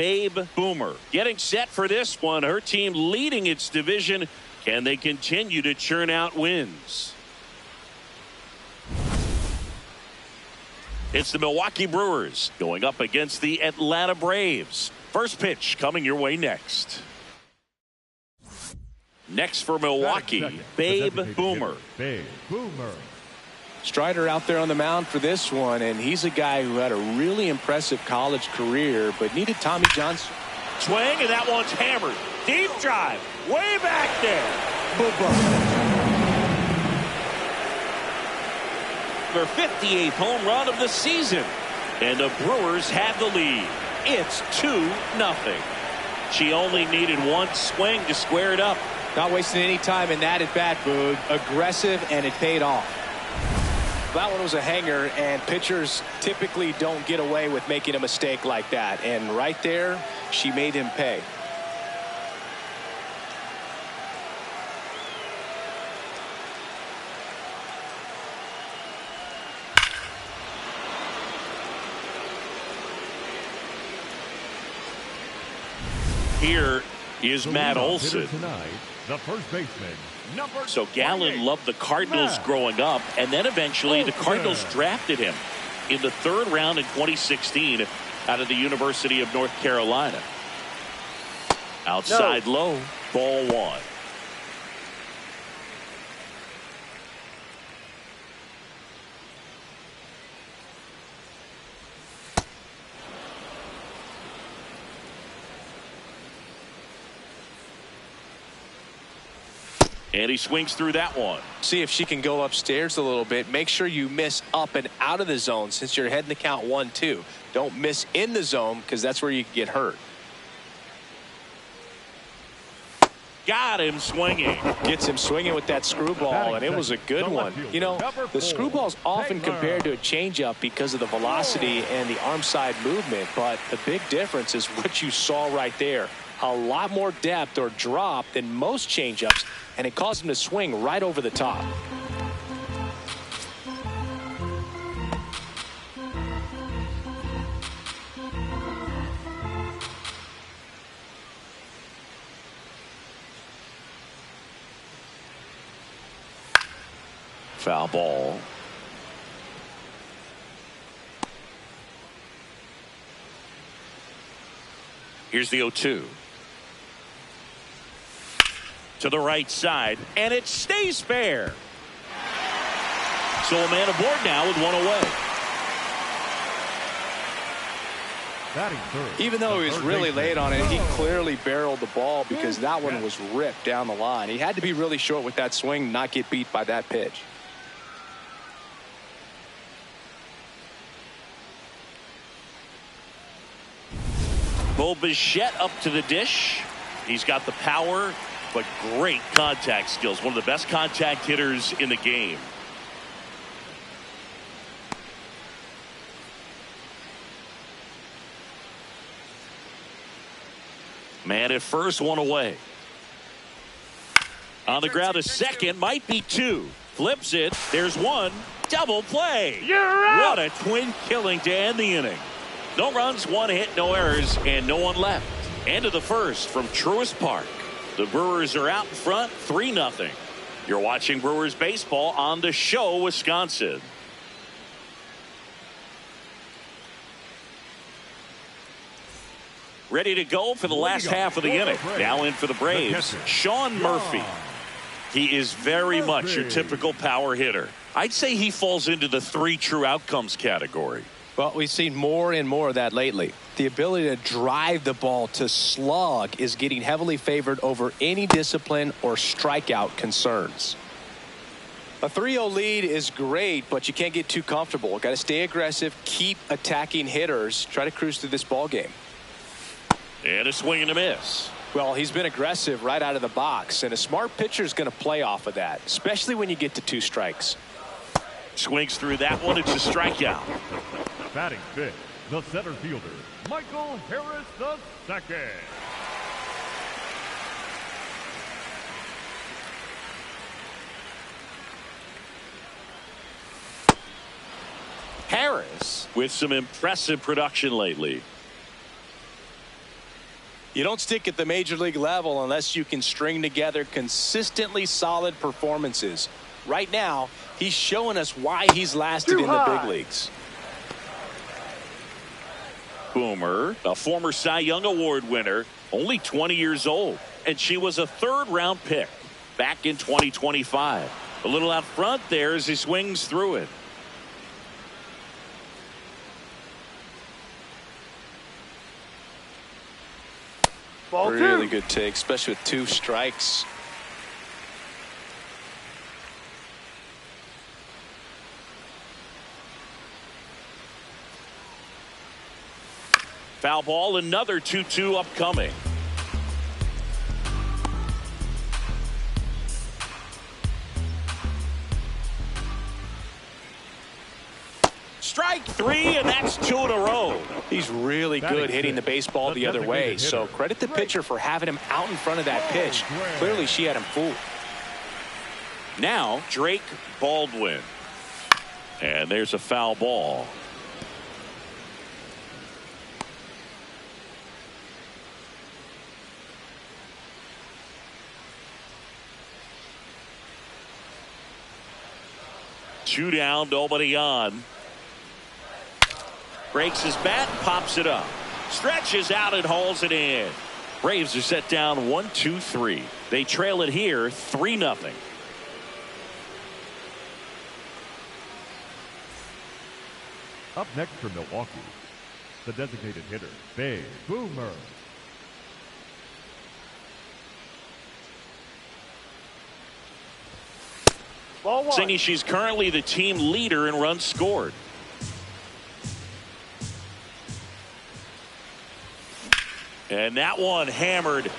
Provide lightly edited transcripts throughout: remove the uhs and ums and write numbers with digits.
Babe Boomer. Getting set for this one. Her team leading its division. Can they continue to churn out wins? It's the Milwaukee Brewers going up against the Atlanta Braves. First pitch coming your way next. Next for Milwaukee, Babe Boomer. Babe Boomer. Strider out there on the mound for this one, and he's a guy who had a really impressive college career, but needed Tommy John's swing, and that one's hammered. Deep drive, way back there. Their 58th home run of the season, and the Brewers have the lead. It's 2-0. She only needed one swing to square it up. Not wasting any time in that at bat, Boog. Aggressive, and it paid off. That one was a hanger, and pitchers typically don't get away with making a mistake like that. And right there, she made him pay. Here is Matt Olson. Tonight, the first baseman. So Gallen loved the Cardinals growing up, and then eventually the Cardinals drafted him in the third round in 2016 out of the University of North Carolina. Outside low, ball one. And he swings through that one. See if she can go upstairs a little bit. Make sure you miss up and out of the zone since you're heading to count 1-2. Don't miss in the zone because that's where you can get hurt. Got him swinging. Gets him swinging with that screwball, and it was a good one. You know, the screwball's often compared to a changeup because of the velocity and the arm side movement, but the big difference is what you saw right there. A lot more depth or drop than most changeups, and it caused him to swing right over the top. Foul ball. Here's the 0-2. To the right side, and it stays fair. So a man aboard now with one away. Even though he was really late on it, he clearly barreled the ball because that one was ripped down the line. He had to be really short with that swing, not get beat by that pitch. Bo Bichette up to the dish. He's got the power, but great contact skills. One of the best contact hitters in the game. Man at first, one away. On the ground, a second, might be two. Flips it. There's one. Double play. You're out. What a twin killing to end the inning. No runs, one hit, no errors, and no one left. End of the first from Truist Park. The Brewers are out in front, 3-0. You're watching Brewers baseball on The Show, Wisconsin. Ready to go for the last half of the inning. Now in for the Braves, Sean Murphy. He is very much your typical power hitter. I'd say he falls into the 3 true outcomes category. Well, we've seen more and more of that lately. The ability to drive the ball to slug is getting heavily favored over any discipline or strikeout concerns. A 3-0 lead is great, but you can't get too comfortable. Got to stay aggressive, keep attacking hitters, try to cruise through this ball game. And a swing and a miss. Well, he's been aggressive right out of the box, and a smart pitcher is going to play off of that, especially when you get to 2 strikes. Swings through that one. It's a strikeout. Batting fifth, the center fielder, Michael Harris II. Harris with some impressive production lately. You don't stick at the major league level unless you can string together consistently solid performances. Right now, he's showing us why he's lasted in the big leagues. Boomer, a former Cy Young Award winner, only 20 years old, and she was a third-round pick back in 2025. A little out front there as he swings through it. Ball Really two. good take, especially with 2 strikes. Foul ball, another 2-2 upcoming. Strike 3, and that's 2 in a row. He's really good hitting the baseball the other way, so credit the pitcher for having him out in front of that pitch. Clearly, she had him fooled. Now, Drake Baldwin. And there's a foul ball. Two down, nobody on. Breaks his bat, pops it up. Stretches out and hauls it in. Braves are set down 1-2-3. They trail it here 3-0. Up next for Milwaukee, the designated hitter, Bay Boomer. Ball one. Saying she's currently the team leader in runs scored. And that one hammered.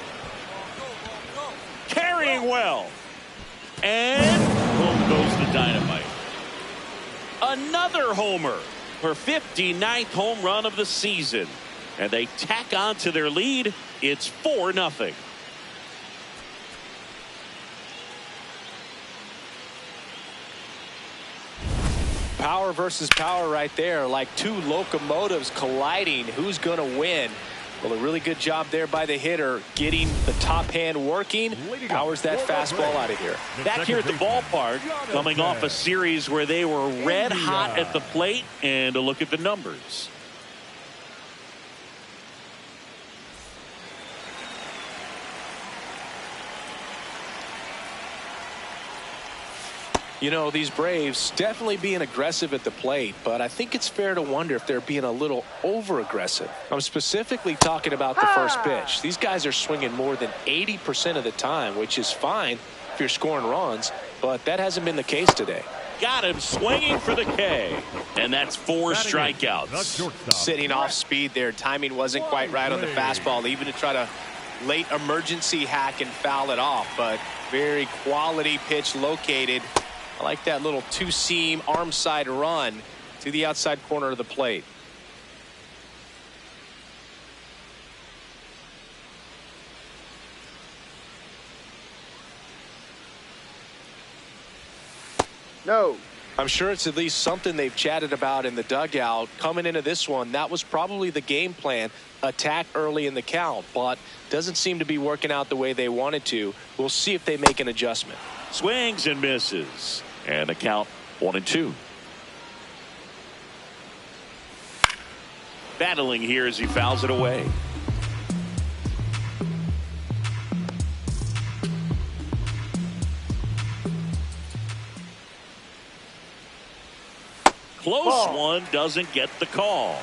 Carrying well. And boom goes the dynamite. Another homer. Her 59th home run of the season. And they tack on to their lead. It's 4-0. Power versus power right there, like 2 locomotives colliding. Who's going to win? Well, a really good job there by the hitter, getting the top hand working. Powers that fastball out of here. Back here at the ballpark, coming off a series where they were red hot at the plate, and a look at the numbers. You know, these Braves definitely being aggressive at the plate, but I think it's fair to wonder if they're being a little over-aggressive. I'm specifically talking about the first pitch. These guys are swinging more than 80% of the time, which is fine if you're scoring runs, but that hasn't been the case today. Got him swinging for the K. And that's 4 strikeouts. Sitting off speed there. Timing wasn't quite right on the fastball, even to try to late emergency hack and foul it off, but very quality pitch located. I like that little 2-seam arm side run to the outside corner of the plate. No. I'm sure it's at least something they've chatted about in the dugout. Coming into this one, that was probably the game plan. Attack early in the count, but doesn't seem to be working out the way they wanted to. We'll see if they make an adjustment. Swings and misses. And the count 1-2. Battling here as he fouls it away. Close one, doesn't get the call.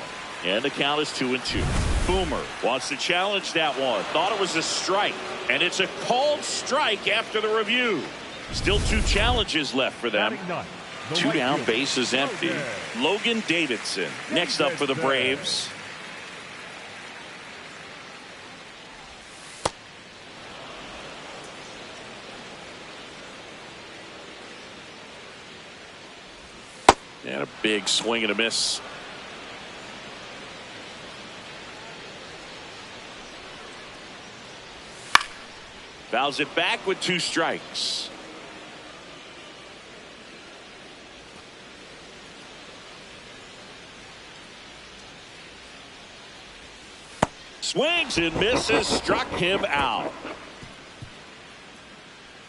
And the count is 2-2. Boomer wants to challenge that one. Thought it was a strike. And it's a called strike after the review. Still 2 challenges left for them. 2 down, bases empty. Logan Davidson next up for the Braves. And a big swing and a miss. Fouls it back with 2 strikes. Swings and misses, struck him out.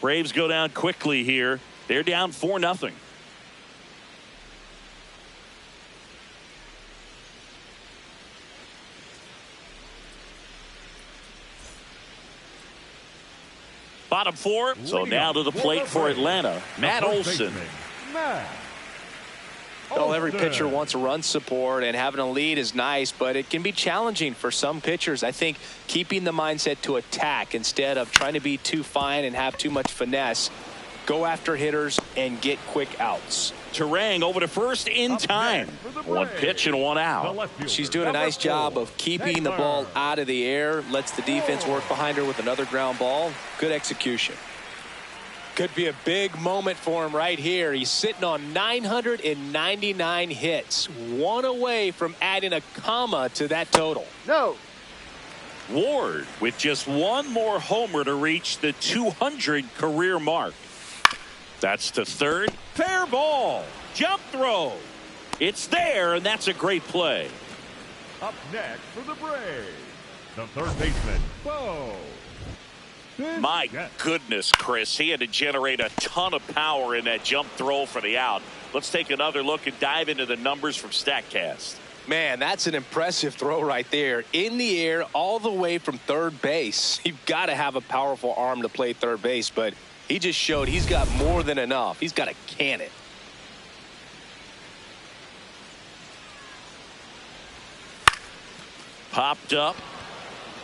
Braves go down quickly here. They're down 4-0. Bottom 4. So now to the plate for Atlanta, Matt Olson. Well, every pitcher wants run support, and having a lead is nice, but it can be challenging for some pitchers. I think keeping the mindset to attack instead of trying to be too fine and have too much finesse. Go after hitters and get quick outs. Terang over to first in time. One pitch and one out. She's doing a nice job of keeping the ball out of the air. Lets the defense work behind her with another ground ball. Good execution. Could be a big moment for him right here. He's sitting on 999 hits. One away from adding a comma to that total. No. Ward with just one more homer to reach the 200 career mark. That's to third. Fair ball. Jump throw. It's there, and that's a great play. Up next for the Braves, the third baseman, Bo. My goodness, Chris. He had to generate a ton of power in that jump throw for the out. Let's take another look and dive into the numbers from StatCast. Man, that's an impressive throw right there. In the air all the way from third base. You've got to have a powerful arm to play third base, but he just showed he's got more than enough. He's got to can it. Popped up.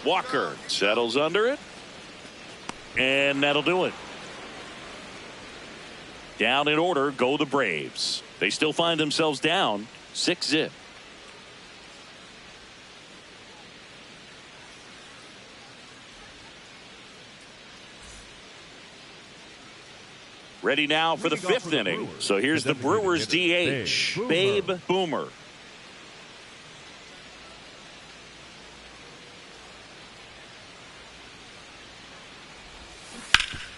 Walker settles under it. And that'll do it. Down in order go the Braves. They still find themselves down 6-0. Ready now for the fifth inning. So here's the Brewers DH, Babe Boomer.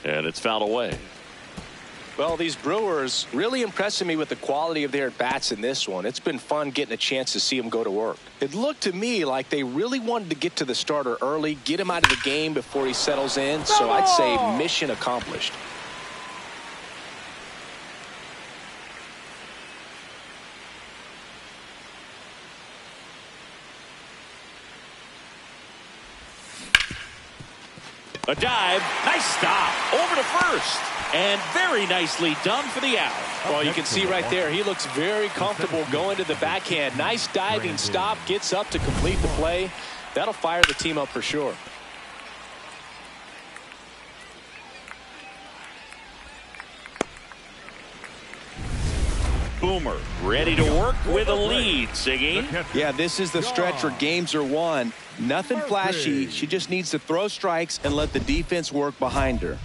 And it's fouled away. Well, these Brewers really impressing me with the quality of their at-bats in this one. It's been fun getting a chance to see them go to work. It looked to me like they really wanted to get to the starter early, get him out of the game before he settles in. So I'd say mission accomplished. A dive, nice stop, over to first, and very nicely done for the out. Well, you can see right there, he looks very comfortable going to the backhand. Nice diving stop, gets up to complete the play. That'll fire the team up for sure. Boomer ready to work with a lead, Siggy. Yeah, this is the stretch where games are won. Nothing flashy. She just needs to throw strikes and let the defense work behind her.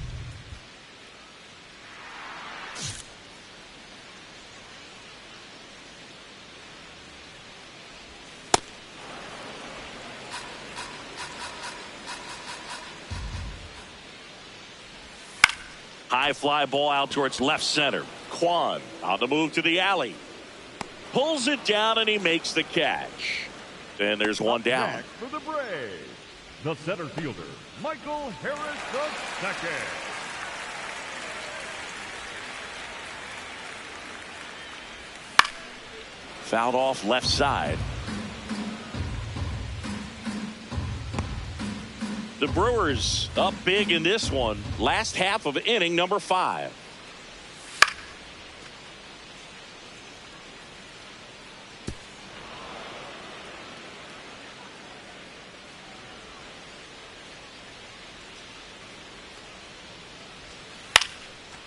High fly ball out towards left center. Kwan on the move to the alley. Pulls it down and he makes the catch. And there's one down. Next for the Braves, the center fielder, Michael Harris II. Fouled off left side. The Brewers up big in this one. Last half of inning number 5.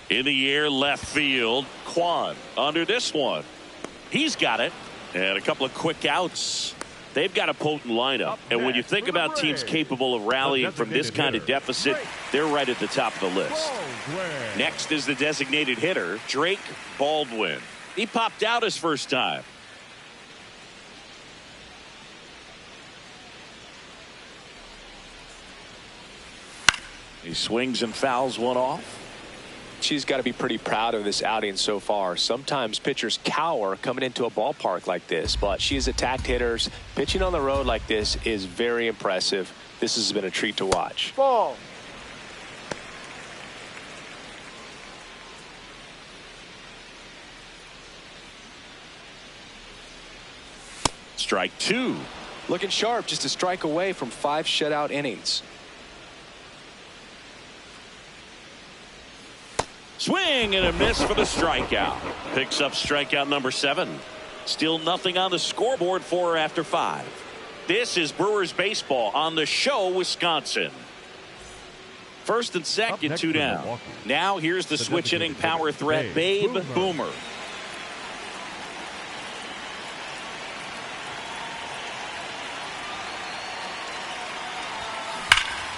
In the air left field. Kwan under this one. He's got it. And a couple of quick outs. They've got a potent lineup. And when you think about teams capable of rallying from this kind of deficit, they're right at the top of the list. Next is the designated hitter, Drake Baldwin. He popped out his first time. He swings and fouls one off. she's got to be pretty proud of this outing so far. Sometimes pitchers cower coming into a ballpark like this, but she's attacked hitters. Pitching on the road like this is very impressive. This has been a treat to watch. Ball. Strike two. Looking sharp, just a strike away from 5 shutout innings. Swing and a miss for the strikeout. Picks up strikeout number 7. Still nothing on the scoreboard for her after 5. This is Brewers baseball on the show, Wisconsin. First and second, 2 down. Now here's the switch hitting power threat, Babe Boomer.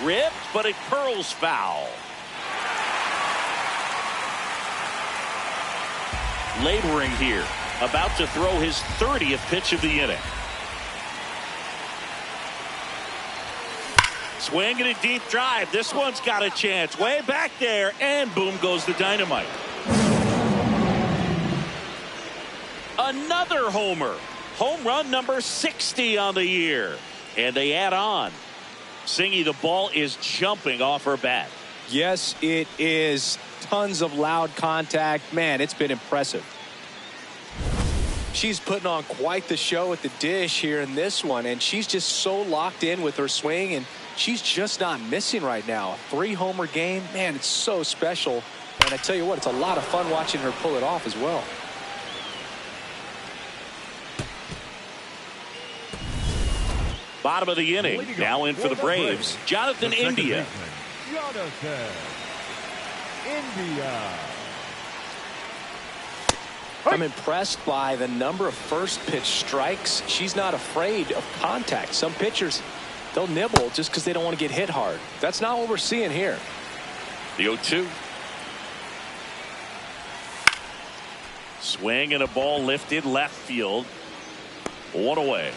Ripped, but it curls foul. Laboring here, about to throw his 30th pitch of the inning. Swing and a deep drive. This one's got a chance. Way back there, and boom goes the dynamite. Another homer. Home run number 60 on the year. And they add on. Singy, the ball is jumping off her bat. Yes, it is. Tons of loud contact. Man, it's been impressive. She's putting on quite the show at the dish here in this one, and she's just so locked in with her swing, and she's just not missing right now. A 3-homer game, man, it's so special. And I tell you what, it's a lot of fun watching her pull it off as well. Bottom of the inning. Now in for the Braves, Jonathan India. Jonathan India. I'm impressed by the number of first pitch strikes. She's not afraid of contact. Some pitchers, they'll nibble just because they don't want to get hit hard. That's not what we're seeing here. The 0-2. Swing and a ball lifted left field. 1 away.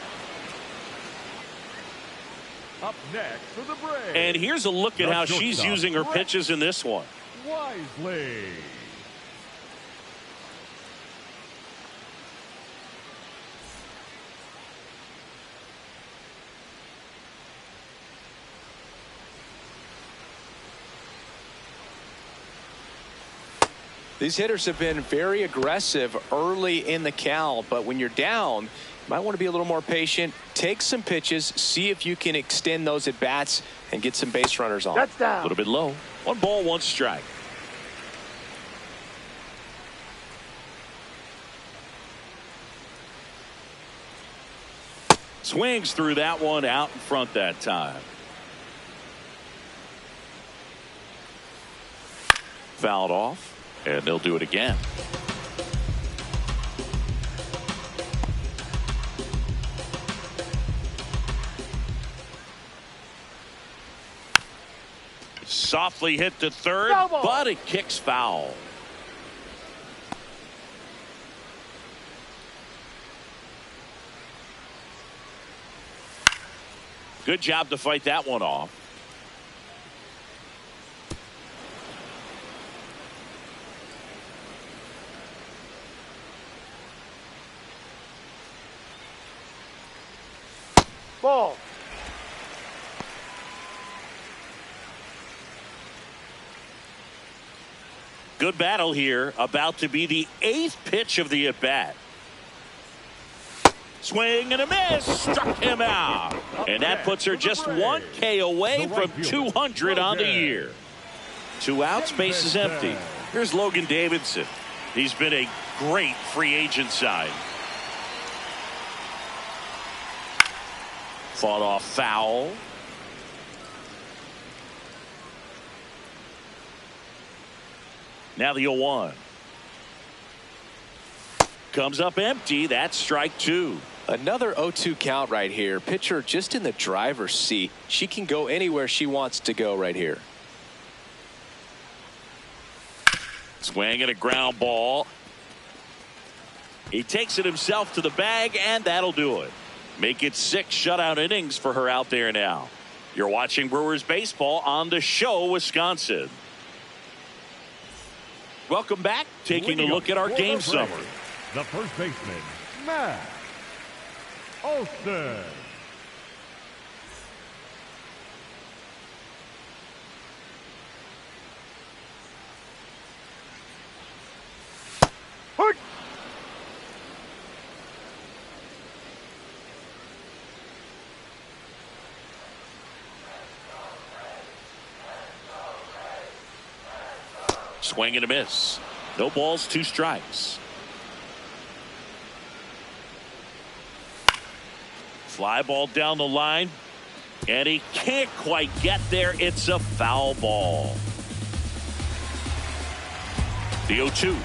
Up next for the Braves. And here's a look at how she's using her pitches in this one. Wisely. These hitters have been very aggressive early in the count, but when you're down, you might want to be a little more patient. Take some pitches, see if you can extend those at bats and get some base runners on. That's down. A little bit low. 1 ball, 1 strike. Swings through that one out in front that time. Fouled off. And they'll do it again. Softly hit to third, but it kicks foul. Good job to fight that one off. Ball. Good battle here. About to be the 8th pitch of the at-bat. Swing and a miss. Struck him out. And that puts her just 1 K away from 200 on the year. 2 outs, base is empty. Here's Logan Davidson. He's been a great free agent sign. Fought off foul. Now the 0-1. Comes up empty. That's strike 2. Another 0-2 count right here. Pitcher just in the driver's seat. She can go anywhere she wants to go right here. Swing and a ground ball. He takes it himself to the bag, and that'll do it. Make it 6 shutout innings for her out there now. You're watching Brewers baseball on the show, Wisconsin. Welcome back. Taking a look at our game summary. The first baseman, Matt Olson. Hut! Swing and a miss. No balls, 2 strikes. Fly ball down the line. And he can't quite get there. It's a foul ball. The 0-2.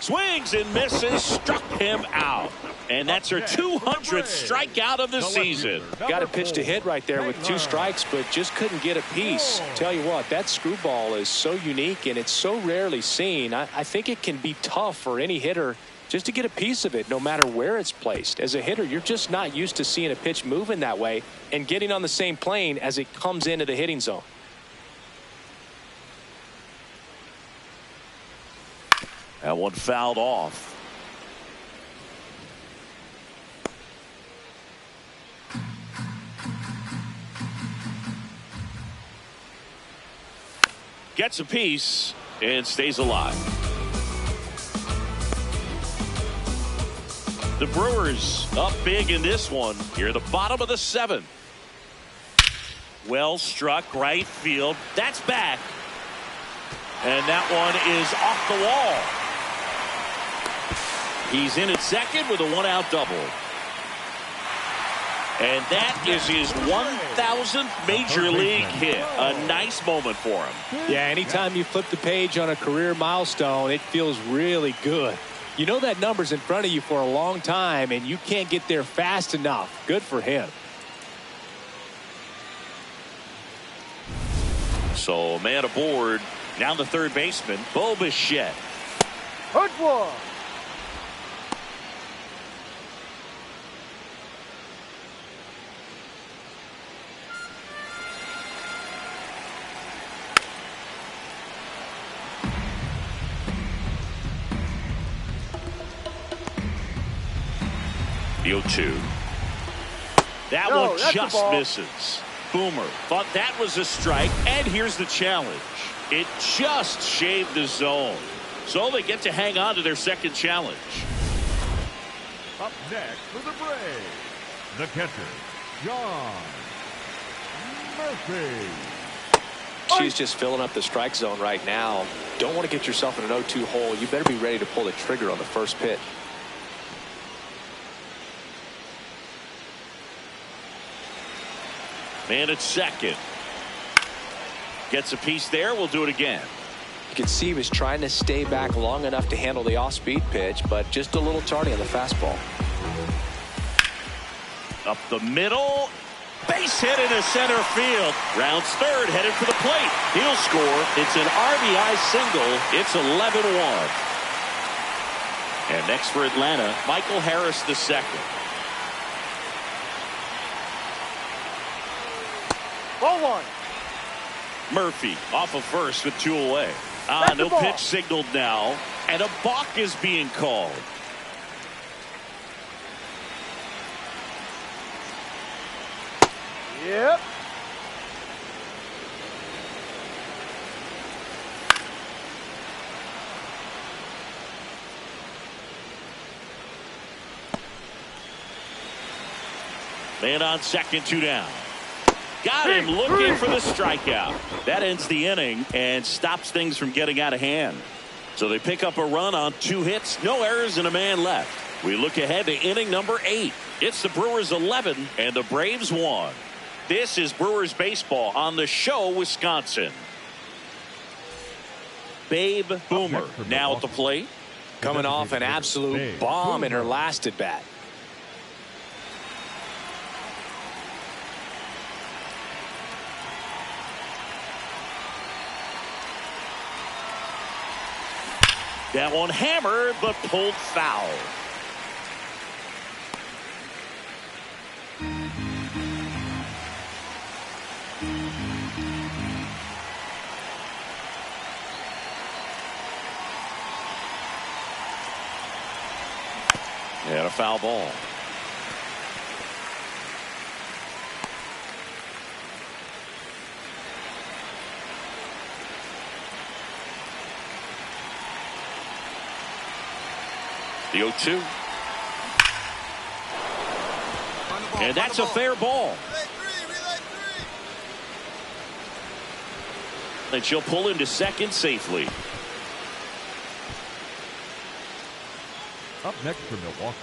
Swings and misses. Struck him out. And that's her 200th strikeout of the season. Got a pitch to hit right there with 2 strikes, but just couldn't get a piece. Tell you what, that screwball is so unique and it's so rarely seen. I think it can be tough for any hitter just to get a piece of it, no matter where it's placed. As a hitter, you're just not used to seeing a pitch moving that way and getting on the same plane as it comes into the hitting zone. That one fouled off. Gets a piece and stays alive. The Brewers up big in this one. Here at the bottom of the 7th. Well struck right field. That's back. And that one is off the wall. He's in at second with a 1-out double. And that is his 1,000th major league hit. A nice moment for him. Yeah, anytime you flip the page on a career milestone, it feels really good. You know that number's in front of you for a long time, and you can't get there fast enough. Good for him. So, man aboard. Now the third baseman, Bo Bichette. Hut one. The 0-2. That No, one that's just the ball. misses. Boomer thought that was a strike, and here's the challenge. It just shaved the zone. So they get to hang on to their second challenge. Up next for the Braves, the catcher, John Murphy. She's just filling up the strike zone right now. Don't want to get yourself in an 0-2 hole. You better be ready to pull the trigger on the first pitch. Man at second. Gets a piece there. We'll do it again. You can see he was trying to stay back long enough to handle the off-speed pitch, but just a little tardy on the fastball. Up the middle. Base hit into center field. Rounds third, headed for the plate. He'll score. It's an RBI single. It's 11-1. And next for Atlanta, Michael Harris II. Ball one. Murphy off of first with 2 away. That's No the ball. pitch signaled now. And a balk is being called. Yep. Man on second, 2 down. Got him looking for the strikeout. That ends the inning and stops things from getting out of hand. So they pick up a run on 2 hits, no errors, and a man left. We look ahead to inning number 8. It's the Brewers 11 and the Braves 1. This is Brewers baseball on the show, Wisconsin. Babe Boomer now at the plate. Coming off an absolute bomb in her last at bat. That one hammered but pulled foul. foul ball. The 0-2. And that's a fair ball. And she'll pull into second safely. Up next for Milwaukee,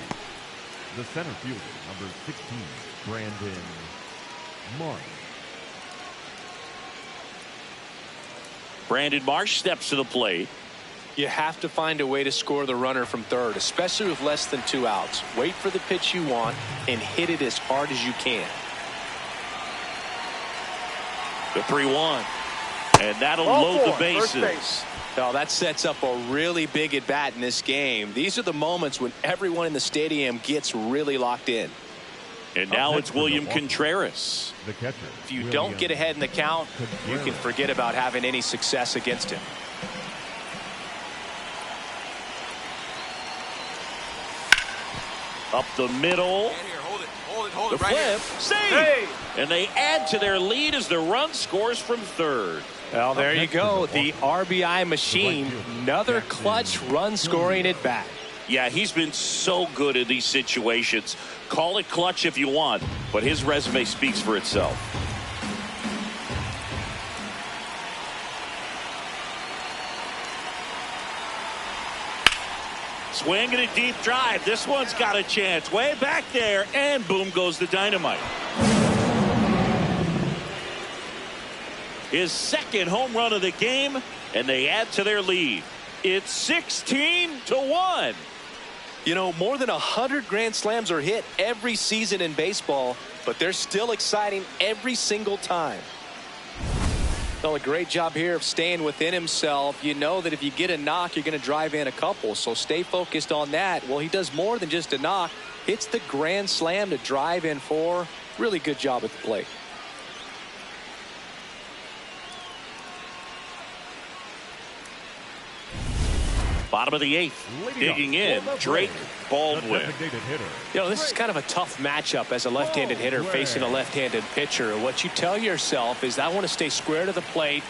the center fielder, number 16, Brandon Marsh. Brandon Marsh steps to the plate. You have to find a way to score the runner from third, especially with less than 2 outs. Wait for the pitch you want and hit it as hard as you can. The 3-1. And that'll load the bases. Well, that sets up a really big at bat in this game. These are the moments when everyone in the stadium gets really locked in. And now it's William Contreras. The catcher. If you don't get ahead in the count, you can forget about having any success against him. Up the middle. Hold it The right flip. here. Save. Hey. And they add to their lead as the run scores from third. Well, there you go. The RBI machine. Another clutch run scoring at bat. Yeah, he's been so good in these situations. Call it clutch if you want, but his resume speaks for itself. Swing and a deep drive. This one's got a chance. Way back there, and boom goes the dynamite. His second home run of the game, and they add to their lead. It's 16-1. You know, more than 100 grand slams are hit every season in baseball, but they're still exciting every single time. Well, a great job here of staying within himself. You know that if you get a knock, you're going to drive in a couple, so stay focused on that. Well, he does more than just a knock. Hits the grand slam to drive in 4. Really good job at the plate. Bottom of the 8th. Digging in, Drake Baldwin. You know, this is kind of a tough matchup as a left-handed hitter facing a left-handed pitcher. What you tell yourself is, I want to stay square to the plate,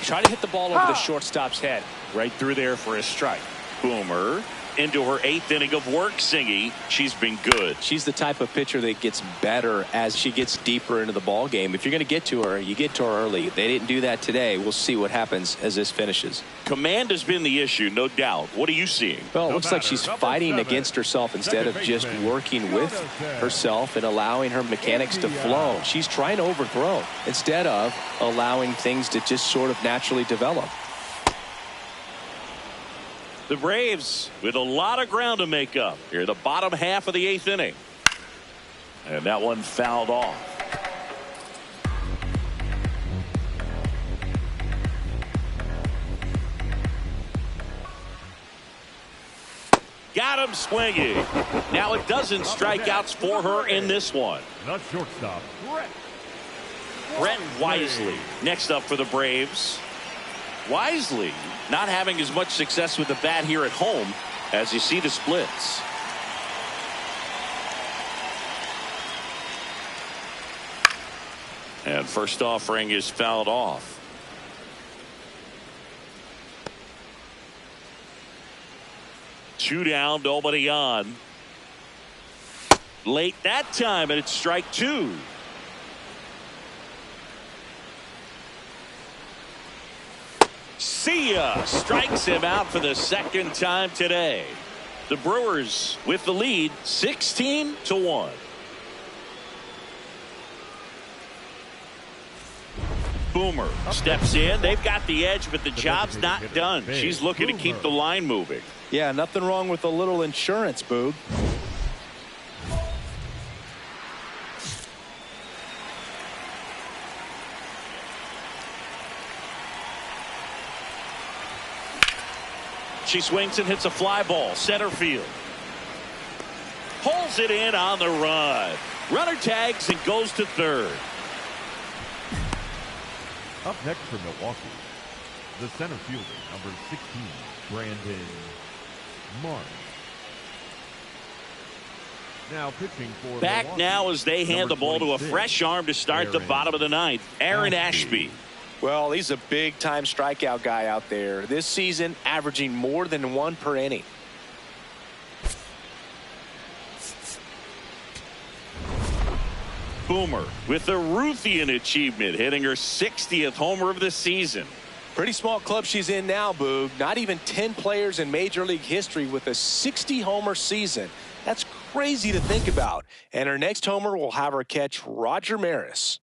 try to hit the ball over the shortstop's head. Right through there for a strike. Boomer into her 8th inning of work, Singy. She's been good. She's the type of pitcher that gets better as she gets deeper into the ball game. If you're going to get to her, you get to her early. They didn't do that today. We'll see what happens as this finishes. Command has been the issue, no doubt. What are you seeing? Well, it looks like she's fighting against herself instead of just working with herself and allowing her mechanics to flow. She's trying to overthrow instead of allowing things to just sort of naturally develop. The Braves with a lot of ground to make up here, the bottom half of the 8th inning. And that one fouled off. Got him swinging. Now a dozen strikeouts for her in this one. The shortstop, Brett Wisely next up for the Braves. Wisely not having as much success with the bat here at home as you see the splits. And first offering is fouled off. Two down, nobody on. Late that time, and it's strike 2. See ya! Strikes him out for the second time today. The Brewers with the lead, 16-1. Boomer steps in. They've got the edge, but the job's not done. She's looking to keep the line moving. Yeah, nothing wrong with a little insurance, Boog. She swings and hits a fly ball, center field. Pulls it in on the run. Runner tags and goes to third. Up next for Milwaukee, the center fielder, number 16, Brandon Marsh. Now pitching for Back Milwaukee, now as they hand number the ball to a 26, fresh arm to start the bottom of the ninth. Aaron Ashby. Well, he's a big-time strikeout guy out there. This season, averaging more than 1 per inning. Boomer with the Ruthian achievement, hitting her 60th homer of the season. Pretty small club she's in now, Boog. Not even 10 players in Major League history with a 60-homer season. That's crazy to think about. And her next homer will have her catch Roger Maris.